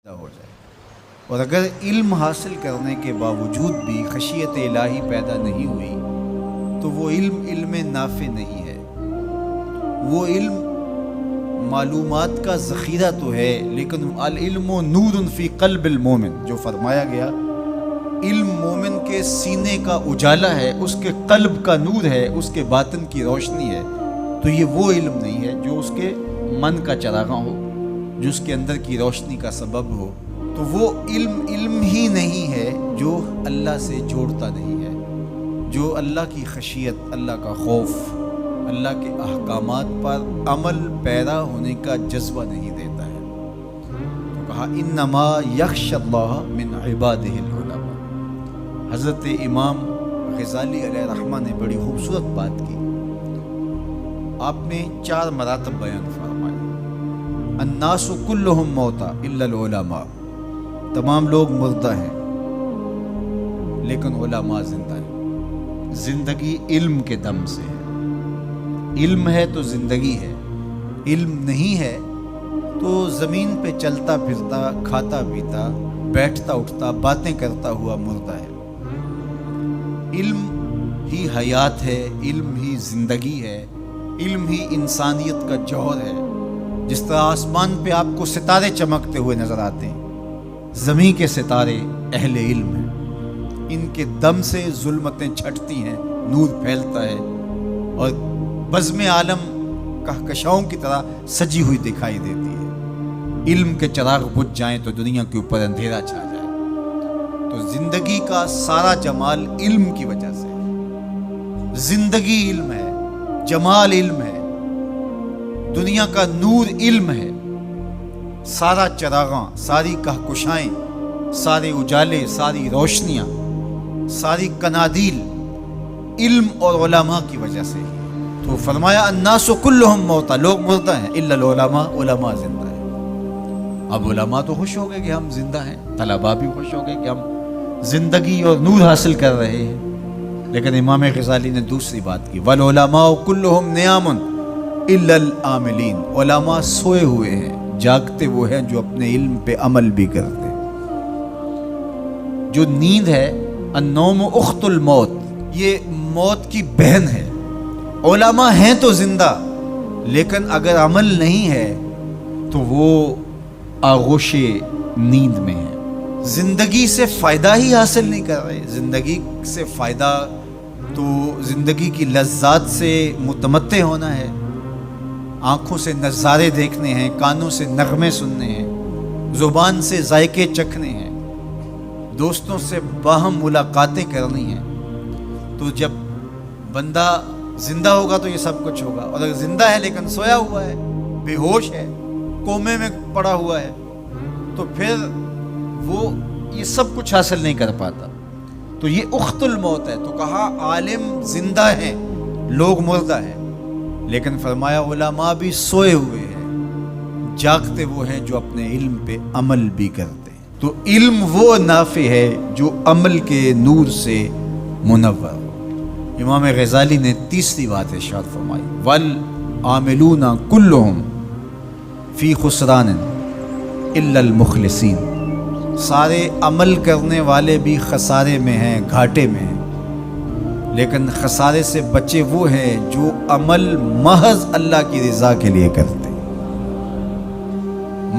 ہو جائے. اور اگر علم حاصل کرنے کے باوجود بھی خشیت الہی پیدا نہیں ہوئی تو وہ علم نافع نہیں ہے. وہ علم معلومات کا ذخیرہ تو ہے لیکن العلم نور فی قلب المومن، جو فرمایا گیا علم مومن کے سینے کا اجالا ہے، اس کے قلب کا نور ہے، اس کے باطن کی روشنی ہے. تو یہ وہ علم نہیں ہے جو اس کے من کا چراغاں ہو، جو اس کے اندر کی روشنی کا سبب ہو. تو وہ علم ہی نہیں ہے جو اللہ سے جوڑتا نہیں ہے، جو اللہ کی خشیت، اللہ کا خوف، اللہ کے احکامات پر عمل پیرا ہونے کا جذبہ نہیں دیتا ہے. تو کہا انما یخشی اللہ من عبادہ العلماء. حضرت امام غزالی علیہ رحمہ نے بڑی خوبصورت بات کی. آپ نے 4 مراتب بیان فرمائے. الناس کلہم موتا الا العلماء. تمام لوگ مردہ ہیں لیکن علماء زندہ ہیں. زندگی علم کے دم سے ہے. علم ہے تو زندگی ہے، علم نہیں ہے تو زمین پہ چلتا پھرتا، کھاتا پیتا، بیٹھتا اٹھتا، باتیں کرتا ہوا مردہ ہے. علم ہی حیات ہے، علم ہی زندگی ہے، علم ہی انسانیت کا جوہر ہے. جس طرح آسمان پہ آپ کو ستارے چمکتے ہوئے نظر آتے ہیں، زمین کے ستارے اہل علم ہیں. ان کے دم سے ظلمتیں چھٹتی ہیں، نور پھیلتا ہے اور بزم عالم کہکشاؤں کی طرح سجی ہوئی دکھائی دیتی ہے. علم کے چراغ بجھ جائیں تو دنیا کے اوپر اندھیرا چھا جائے. تو زندگی کا سارا جمال علم کی وجہ سے ہے. زندگی علم ہے، جمال علم ہے، دنیا کا نور علم ہے. سارا چراغاں، ساری کہکشائیں، سارے اجالے، ساری روشنیاں، ساری کنادیل علم اور علماء کی وجہ سے ہی. تو فرمایا الناس کلہم موتا، لوگ مردہ ہیں الا العلماء، علماء زندہ ہیں. اب علماء تو خوش ہو گئے کہ ہم زندہ ہیں، طلباء بھی خوش ہو گئے کہ ہم زندگی اور نور حاصل کر رہے ہیں. لیکن امام غزالی نے دوسری بات کی، والعلماء کلہم نیام الا العاملین. علماء سوئے ہوئے ہیں، جاگتے وہ ہیں جو اپنے علم پہ عمل بھی کرتے ہیں. جو نیند ہے، النوم اخت الموت، یہ موت کی بہن ہے. علماء ہیں تو زندہ لیکن اگر عمل نہیں ہے تو وہ آغوش نیند میں ہے. زندگی سے فائدہ ہی حاصل نہیں کر رہے. زندگی سے فائدہ تو زندگی کی لذات سے متمتع ہونا ہے، آنکھوں سے نظارے دیکھنے ہیں، کانوں سے نغمے سننے ہیں، زبان سے ذائقے چکھنے ہیں، دوستوں سے باہم ملاقاتیں کرنی ہیں. تو جب بندہ زندہ ہوگا تو یہ سب کچھ ہوگا. اور اگر زندہ ہے لیکن سویا ہوا ہے، بے ہوش ہے، کومے میں پڑا ہوا ہے، تو پھر وہ یہ سب کچھ حاصل نہیں کر پاتا. تو یہ اخت الموت ہے. تو کہا عالم زندہ ہیں، لوگ مردہ ہیں، لیکن فرمایا علماء بھی سوئے ہوئے ہیں، جاگتے وہ ہیں جو اپنے علم پہ عمل بھی کرتے ہیں. تو علم وہ نافع ہے جو عمل کے نور سے منور. امام غزالی نے تیسری بات ارشاد فرمائی، والعاملون کلہم فی خسران الا المخلصین. سارے عمل کرنے والے بھی خسارے میں ہیں، گھاٹے میں ہیں، لیکن خسارے سے بچے وہ ہیں جو عمل محض اللہ کی رضا کے لیے کرتے ہیں.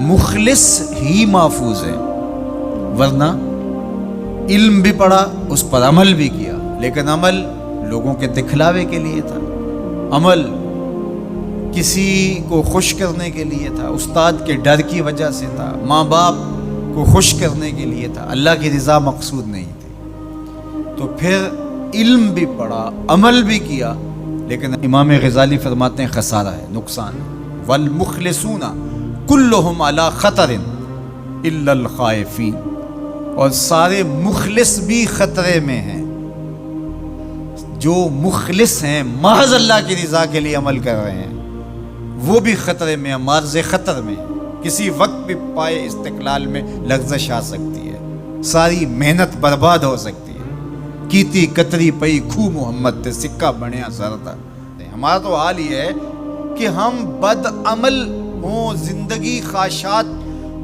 مخلص ہی محفوظ ہے، ورنہ علم بھی پڑھا، اس پر عمل بھی کیا، لیکن عمل لوگوں کے دکھلاوے کے لیے تھا، عمل کسی کو خوش کرنے کے لیے تھا، استاد کے ڈر کی وجہ سے تھا، ماں باپ کو خوش کرنے کے لیے تھا، اللہ کی رضا مقصود نہیں تھی. تو پھر علم بھی پڑھا، عمل بھی کیا، لیکن امام غزالی فرماتے ہیں خسارہ ہے، نقصان ہے. والمخلصون کلہم علی خطر الا الخائفین. اور سارے مخلص بھی خطرے میں ہیں. جو مخلص ہیں، محض اللہ کی رضا کے لیے عمل کر رہے ہیں، وہ بھی خطرے میں ہیں، معرض خطر میں. کسی وقت بھی پائے استقلال میں لغزش آ سکتی ہے، ساری محنت برباد ہو سکتی ہے. کیتی کتری پئی کھو محمد تے سکہ بنیا زردہ. ہمارا تو حال یہ ہے کہ ہم بد عمل ہوں، زندگی خواہشات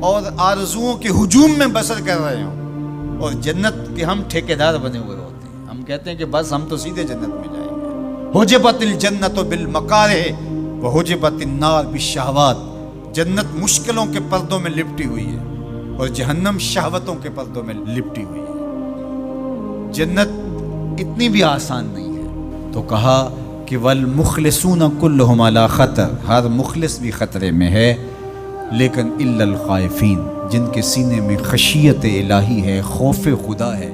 اور آرزوؤں کے ہجوم میں بسر کر رہے ہوں، اور جنت کے ہم ٹھیکیدار بنے ہوئے ہوتے ہیں. ہم کہتے ہیں کہ بس ہم تو سیدھے جنت میں جائیں گے. حجبت الجنت بالمکارہ وحجبت النار بالشہوات. جنت مشکلوں کے پردوں میں لپٹی ہوئی ہے اور جہنم شہوتوں کے پردوں میں لپٹی ہوئی ہے. جنت اتنی بھی آسان نہیں ہے. تو کہا کہ والمخلصون کلہم علی خطر، ہر مخلص بھی خطرے میں ہے، لیکن الا الخائفین، جن کے سینے میں خشیت الہی ہے، خوف خدا ہے.